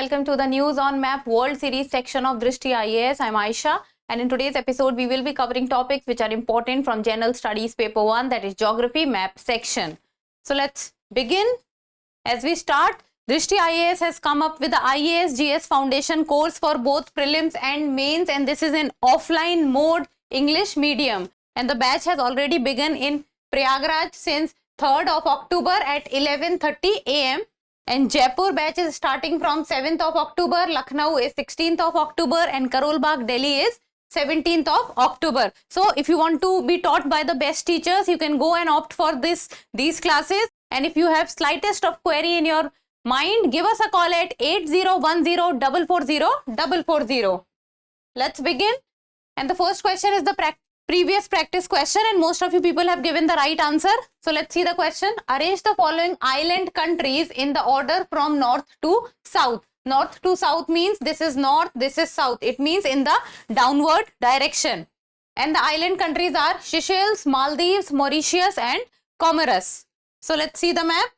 welcome to the News on Map World Series section of Drishti IAS. I'm Aisha, and in today's episode we will be covering topics which are important from General Studies Paper 1, that is Geography Map section. So let's begin. As we start, Drishti IAS has come up with the IAS GS Foundation course for both prelims and mains, and this is in offline mode English medium, and the batch has already begun in Prayagraj since 3rd of October at 11:30 am. And Jaipur batch is starting from 7th of October, Lucknow is 16th of October, and Karol Bagh, Delhi is 17th of October. So if you want to be taught by the best teachers, you can go and opt for these classes. And if you have slightest of query in your mind, give us a call at 8010440440. Let's begin. And the first question is the previous practice question, and most of you people have given the right answer. So let's see the question. Arrange the following island countries in the order from north to south. North to south means this is north, this is south. It means in the downward direction. And the island countries are Seychelles, Maldives, Mauritius and Comoros. So let's see the map.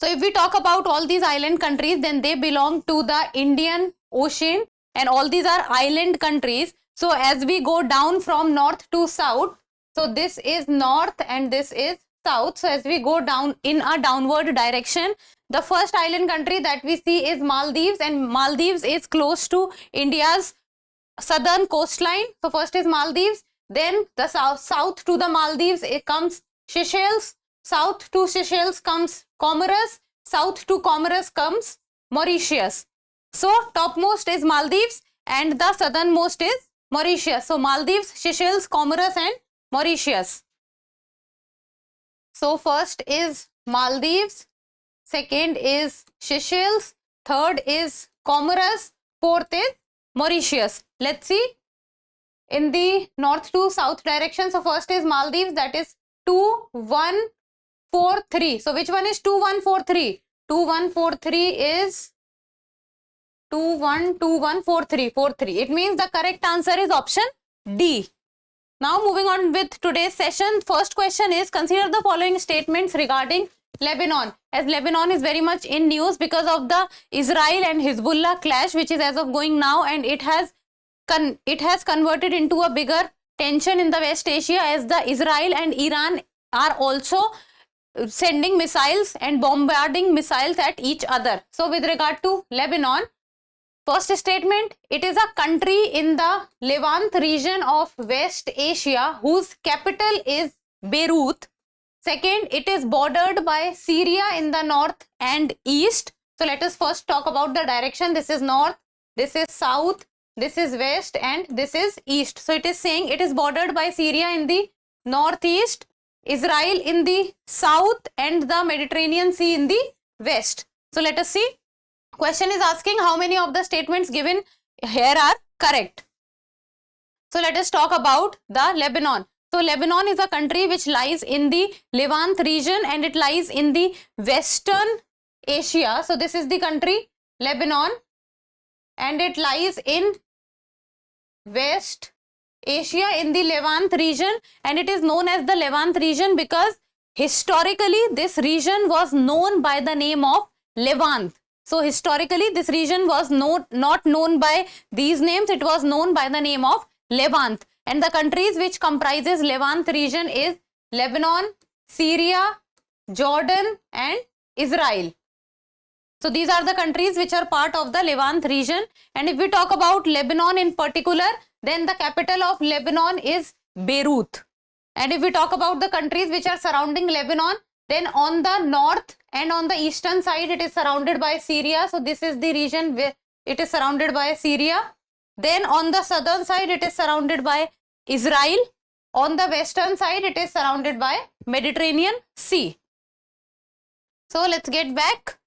So if we talk about all these island countries, then they belong to the Indian Ocean, and all these are island countries. So as we go down from north to south, so this is north and this is south. So as we go down in a downward direction, the first island country that we see is Maldives, and Maldives is close to India's southern coastline. So first is Maldives, then the south to the Maldives it comes Seychelles, south to Seychelles comes Comoros, south to Comoros comes Mauritius. So topmost is Maldives and the southernmost is Mauritius. So Maldives, Seychelles, Comoros and Mauritius. So first is Maldives, second is Seychelles, third is Comoros, fourth is Mauritius. Let's see in the north to south direction. So first is Maldives, that is 2143. So which one is 2143? 2143 is 2143. It means the correct answer is option D. Now moving on with today's session. First question is, consider the following statements regarding Lebanon. As Lebanon is very much in news because of the Israel and Hezbollah clash, which is as of going now, and it has converted into a bigger tension in the West Asia, as the Israel and Iran are also sending missiles and bombarding missiles at each other. So with regard to Lebanon, first statement, it is a country in the Levant region of West Asia whose capital is Beirut. Second, it is bordered by Syria in the north and east. So let us first talk about the direction. This is north, this is south, this is west and this is east. So it is saying it is bordered by Syria in the northeast, Israel in the south and the Mediterranean Sea in the west. So let us see. Question is asking how many of the statements given here are correct. So let us talk about the Lebanon. So Lebanon is a country which lies in the Levant region and it lies in the Western Asia. So this is the country Lebanon and it lies in West Asia in the Levant region, and it is known as the Levant region because historically this region was known by the name of Levant. So historically this region was not known by these names, it was known by the name of Levant. And the countries which comprises Levant region is Lebanon, Syria, Jordan and Israel. So these are the countries which are part of the Levant region. And if we talk about Lebanon in particular, then the capital of Lebanon is Beirut. And if we talk about the countries which are surrounding Lebanon, then on the north and on the eastern side it is surrounded by Syria. So this is the region where it is surrounded by Syria. Then on the southern side it is surrounded by Israel. On the western side it is surrounded by Mediterranean Sea. So let's get back.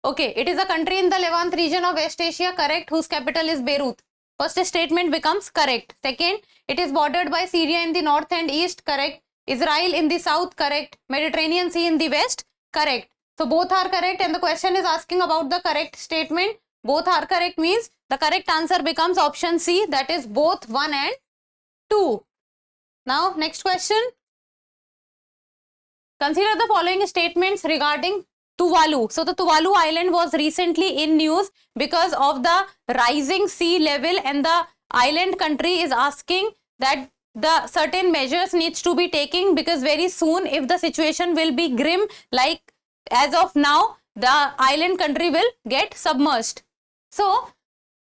Okay, it is a country in the Levant region of West Asia, correct, whose capital is Beirut. First statement becomes correct. Second, it is bordered by Syria in the north and east, correct. Israel in the south, correct. Mediterranean Sea in the west, correct. So both are correct, and the question is asking about the correct statement. Both are correct means the correct answer becomes option C, that is both 1 and 2. Now next question. Consider the following statements regarding Tuvalu. So the Tuvalu island was recently in news because of the rising sea level, and the island country is asking that the certain measures needs to be taken, because very soon if the situation will be grim like as of now, the island country will get submerged. So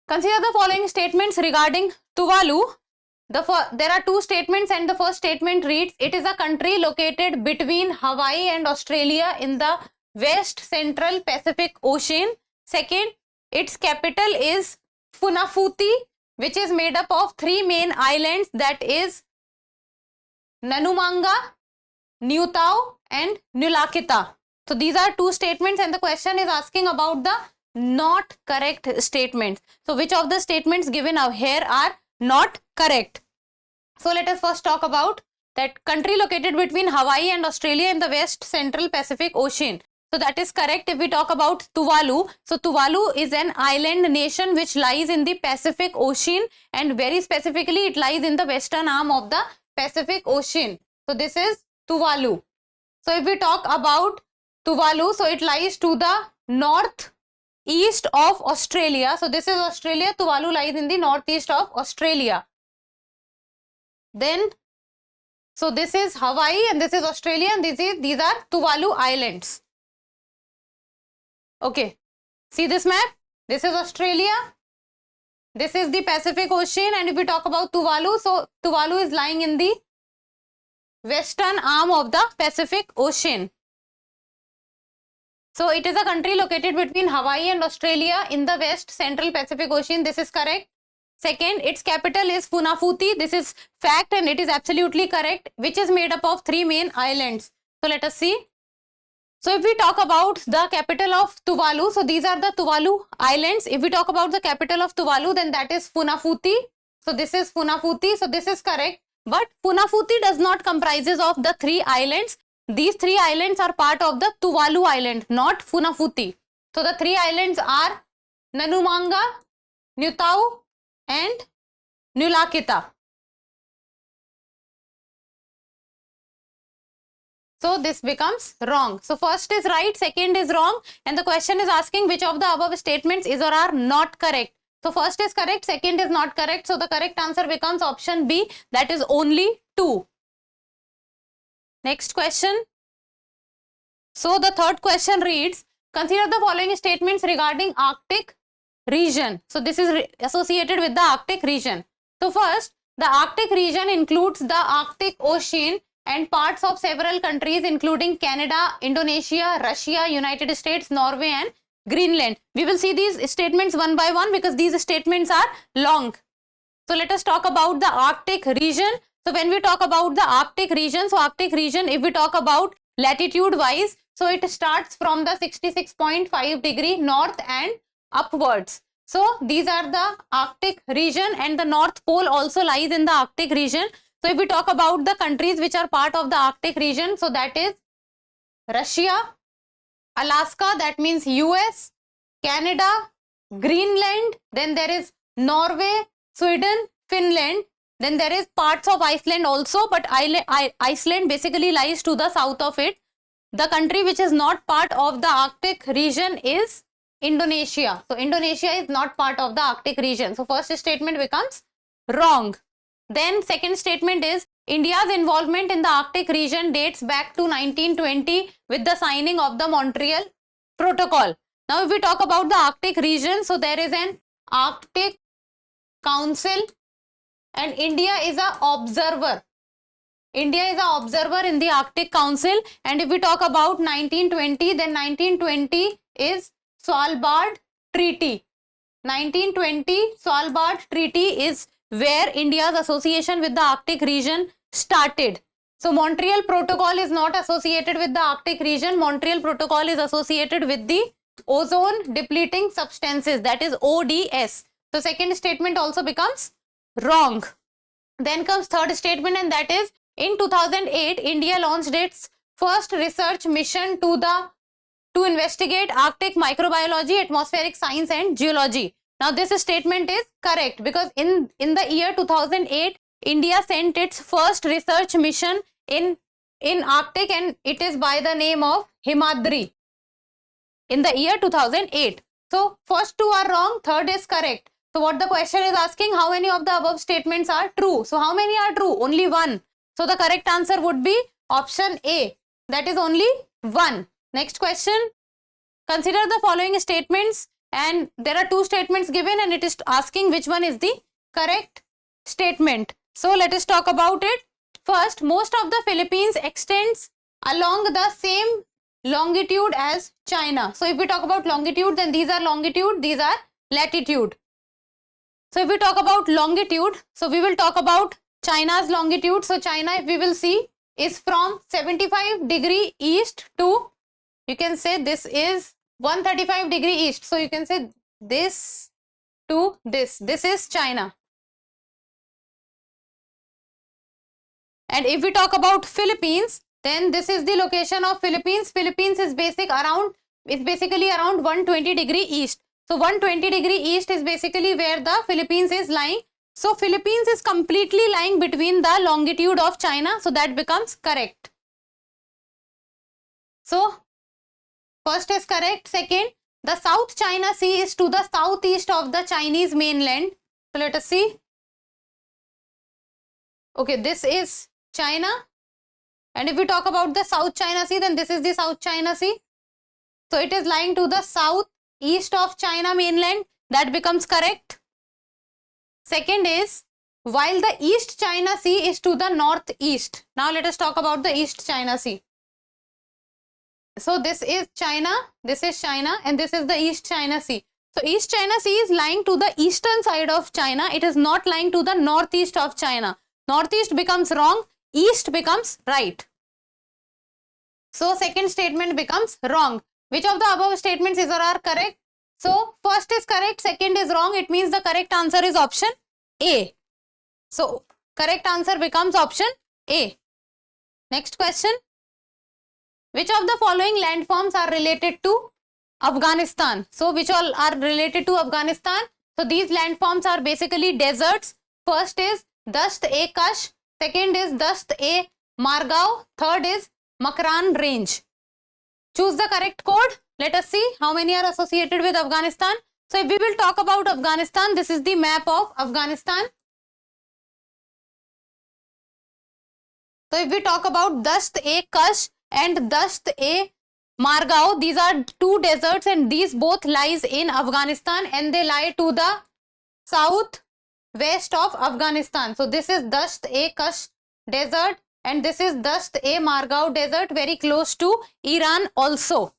consider the following statements regarding Tuvalu. There are two statements, and the first statement reads, it is a country located between Hawaii and Australia in the West Central Pacific Ocean. Second, its capital is Funafuti, which is made up of three main islands, that is Nanumanga, Niutau and Nulakita. So these are two statements, and the question is asking about the not correct statements. So which of the statements given out here are not correct? So let us first talk about that country located between Hawaii and Australia in the West Central Pacific Ocean. So that is correct if we talk about Tuvalu. So Tuvalu is an island nation which lies in the Pacific Ocean, and very specifically it lies in the western arm of the Pacific Ocean. So this is Tuvalu. So if we talk about Tuvalu, so it lies to the northeast of Australia. So this is Australia. Tuvalu lies in the northeast of Australia. Then, so this is Hawaii and this is Australia, and these are Tuvalu Islands. Okay, see this map? This is Australia. This is the Pacific Ocean, and if we talk about Tuvalu, so Tuvalu is lying in the western arm of the Pacific Ocean. So it is a country located between Hawaii and Australia in the West Central Pacific Ocean. This is correct. Second, its capital is Funafuti. This is fact and it is absolutely correct, which is made up of three main islands. So let us see. So if we talk about the capital of Tuvalu, so these are the Tuvalu Islands. If we talk about the capital of Tuvalu, then that is Funafuti. So this is Funafuti. So this is correct. But Funafuti does not comprises of the three islands. These three islands are part of the Tuvalu Island, not Funafuti. So the three islands are Nanumanga, Niutau and Nulakita. So this becomes wrong. So first is right, second is wrong, and the question is asking which of the above statements is or are not correct. So first is correct, second is not correct. So the correct answer becomes option B, that is only 2. Next question. So the third question reads, consider the following statements regarding Arctic region. So this is associated with the Arctic region. So first, the Arctic region includes the Arctic Ocean and parts of several countries including Canada, Indonesia, Russia, United States, Norway and Greenland. We will see these statements one by one because these statements are long. So let us talk about the Arctic region. So when we talk about the Arctic region, so Arctic region, if we talk about latitude wise, so it starts from the 66.5 degree north and upwards. So these are the Arctic region, and the North Pole also lies in the Arctic region. So if we talk about the countries which are part of the Arctic region, so that is Russia, Alaska, that means US, Canada, Greenland, then there is Norway, Sweden, Finland, then there is parts of Iceland also, but Iceland basically lies to the south of it. The country which is not part of the Arctic region is Indonesia. So Indonesia is not part of the Arctic region. So first statement becomes wrong. Then second statement is India's involvement in the Arctic region dates back to 1920 with the signing of the Montreal Protocol. Now if we talk about the Arctic region, so there is an Arctic Council and India is an observer. India is an observer in the Arctic Council, and if we talk about 1920, then 1920 is Svalbard Treaty. 1920 Svalbard Treaty is where India's association with the Arctic region started. So Montreal Protocol is not associated with the Arctic region. Montreal Protocol is associated with the ozone depleting substances, that is ODS. So second statement also becomes wrong. Then comes third statement, and that is in 2008 India launched its first research mission to investigate Arctic microbiology, atmospheric science and geology. Now this statement is correct because in the year 2008 India sent its first research mission in Arctic, and it is by the name of Himadri. in the year 2008. So first two are wrong, third is correct. So what the question is asking, how many of the above statements are true? So how many are true? Only one. So the correct answer would be option A. That is only one. Next question. Consider the following statements, and there are two statements given and it is asking which one is the correct statement. So let us talk about it. First, most of the Philippines extends along the same longitude as China. So if we talk about longitude, then these are longitude, these are latitude. So if we talk about longitude, so we will talk about China's longitude. So China, if we will see, is from 75 degree east to, you can say this is 135 degree east. So you can say this to this. This is China. And if we talk about Philippines, then this is the location of Philippines. Philippines is basically around 120 degree east. So 120 degree east is basically where the Philippines is lying. So Philippines is completely lying between the longitude of China. So that becomes correct. So first is correct. Second, the South China Sea is to the southeast of the Chinese mainland. So let us see. Okay, this is China. And if we talk about the South China Sea, then this is the South China Sea. So it is lying to the southeast of China mainland. That becomes correct. Second is, while the East China Sea is to the northeast. Now let us talk about the East China Sea. So this is China, and this is the East China Sea. So East China Sea is lying to the eastern side of China. It is not lying to the northeast of China. Northeast becomes wrong, east becomes right. So second statement becomes wrong. Which of the above statements is or are correct? So first is correct, second is wrong. It means the correct answer is option A. So correct answer becomes option A. Next question. Which of the following landforms are related to Afghanistan? So which all are related to Afghanistan? So these landforms are basically deserts. First is Dasht-e-Kash, second is Dasht-e-Margao, third is Makran Range. Choose the correct code. Let us see how many are associated with Afghanistan. So if we will talk about Afghanistan, this is the map of Afghanistan. So if we talk about Dasht-e-Kash and Dasht-e-Margao, these are two deserts and these both lies in Afghanistan and they lie to the southwest of Afghanistan. So this is Dasht-e-Kash desert and this is Dasht-e-Margao desert, very close to Iran also.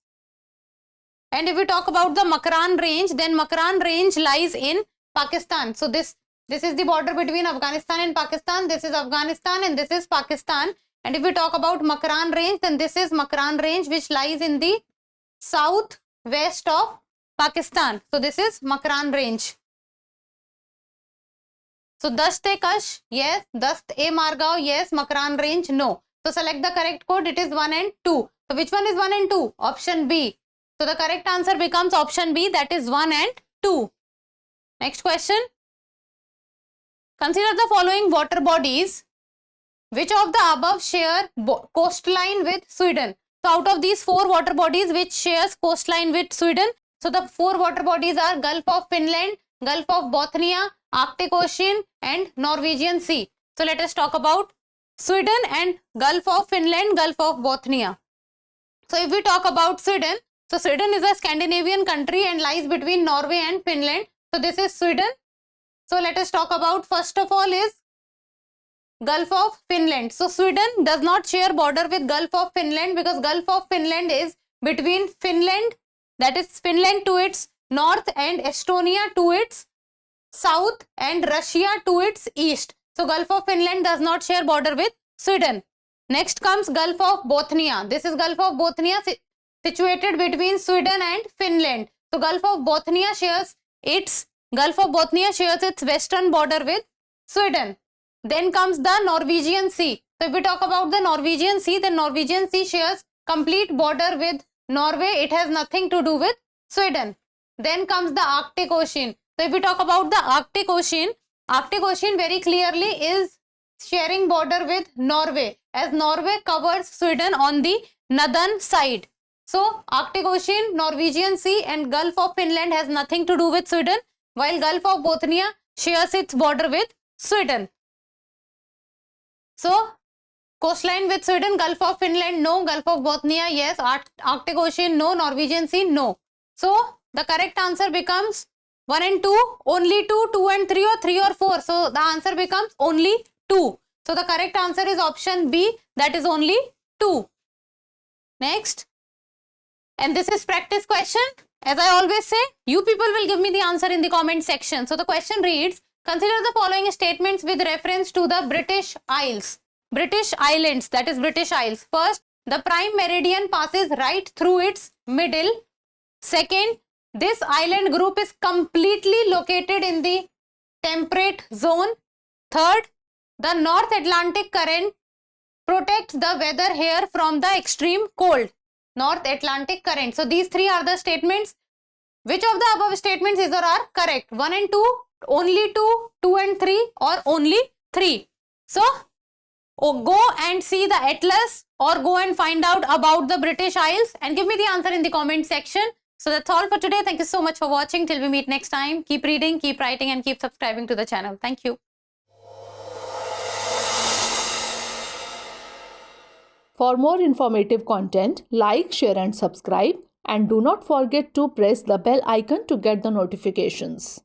And if we talk about the Makran range, then Makran range lies in Pakistan. So this is the border between Afghanistan and Pakistan. This is Afghanistan and this is Pakistan. And if we talk about Makran range, then this is Makran range which lies in the southwest of Pakistan. So this is Makran range. So Dasht-e-Kash, yes. Dasht-e-Margao, yes. Makran range, no. So select the correct code. It is 1 and 2. So which one is 1 and 2? Option B. So the correct answer becomes option B, that is 1 and 2. Next question. Consider the following water bodies. Which of the above share coastline with Sweden? So out of these 4 water bodies, which shares coastline with Sweden? So the 4 water bodies are Gulf of Finland, Gulf of Bothnia, Arctic Ocean and Norwegian Sea. So let us talk about Sweden and Gulf of Finland, Gulf of Bothnia. So if we talk about Sweden, so Sweden is a Scandinavian country and lies between Norway and Finland. So this is Sweden. So let us talk about, first of all, is Gulf of Finland. So Sweden does not share border with Gulf of Finland because Gulf of Finland is between Finland, that is Finland to its north and Estonia to its south and Russia to its east. So Gulf of Finland does not share border with Sweden. Next comes Gulf of Bothnia. This is Gulf of Bothnia situated between Sweden and Finland. So Gulf of Bothnia shares its western border with Sweden. Then comes the Norwegian Sea. So if we talk about the Norwegian Sea, the Norwegian Sea shares complete border with Norway. It has nothing to do with Sweden. Then comes the Arctic Ocean. So if we talk about the Arctic Ocean very clearly is sharing border with Norway, as Norway covers Sweden on the northern side. So Arctic Ocean, Norwegian Sea and Gulf of Finland has nothing to do with Sweden, while Gulf of Bothnia shares its border with Sweden. So coastline with Sweden, Gulf of Finland, no. Gulf of Bothnia, yes. Arctic Ocean, no. Norwegian Sea, no. So the correct answer becomes 1 and 2, only 2, 2 and 3 or 3 or 4. So the answer becomes only 2. So the correct answer is option B, that is only 2. Next. And this is practice question. As I always say, you people will give me the answer in the comment section. So the question reads, consider the following statements with reference to the British Isles. British Islands, that is British Isles. First, the prime meridian passes right through its middle. Second, this island group is completely located in the temperate zone. Third, the North Atlantic current protects the weather here from the extreme cold. North Atlantic current. So these three are the statements. Which of the above statements is or are correct? 1 and 2, only 2, 2 and 3 or only 3. So go and see the atlas or go and find out about the British Isles and give me the answer in the comment section. So that's all for today. Thank you so much for watching. Till we meet next time. Keep reading, keep writing and keep subscribing to the channel. Thank you. For more informative content, like, share and subscribe, and do not forget to press the bell icon to get the notifications.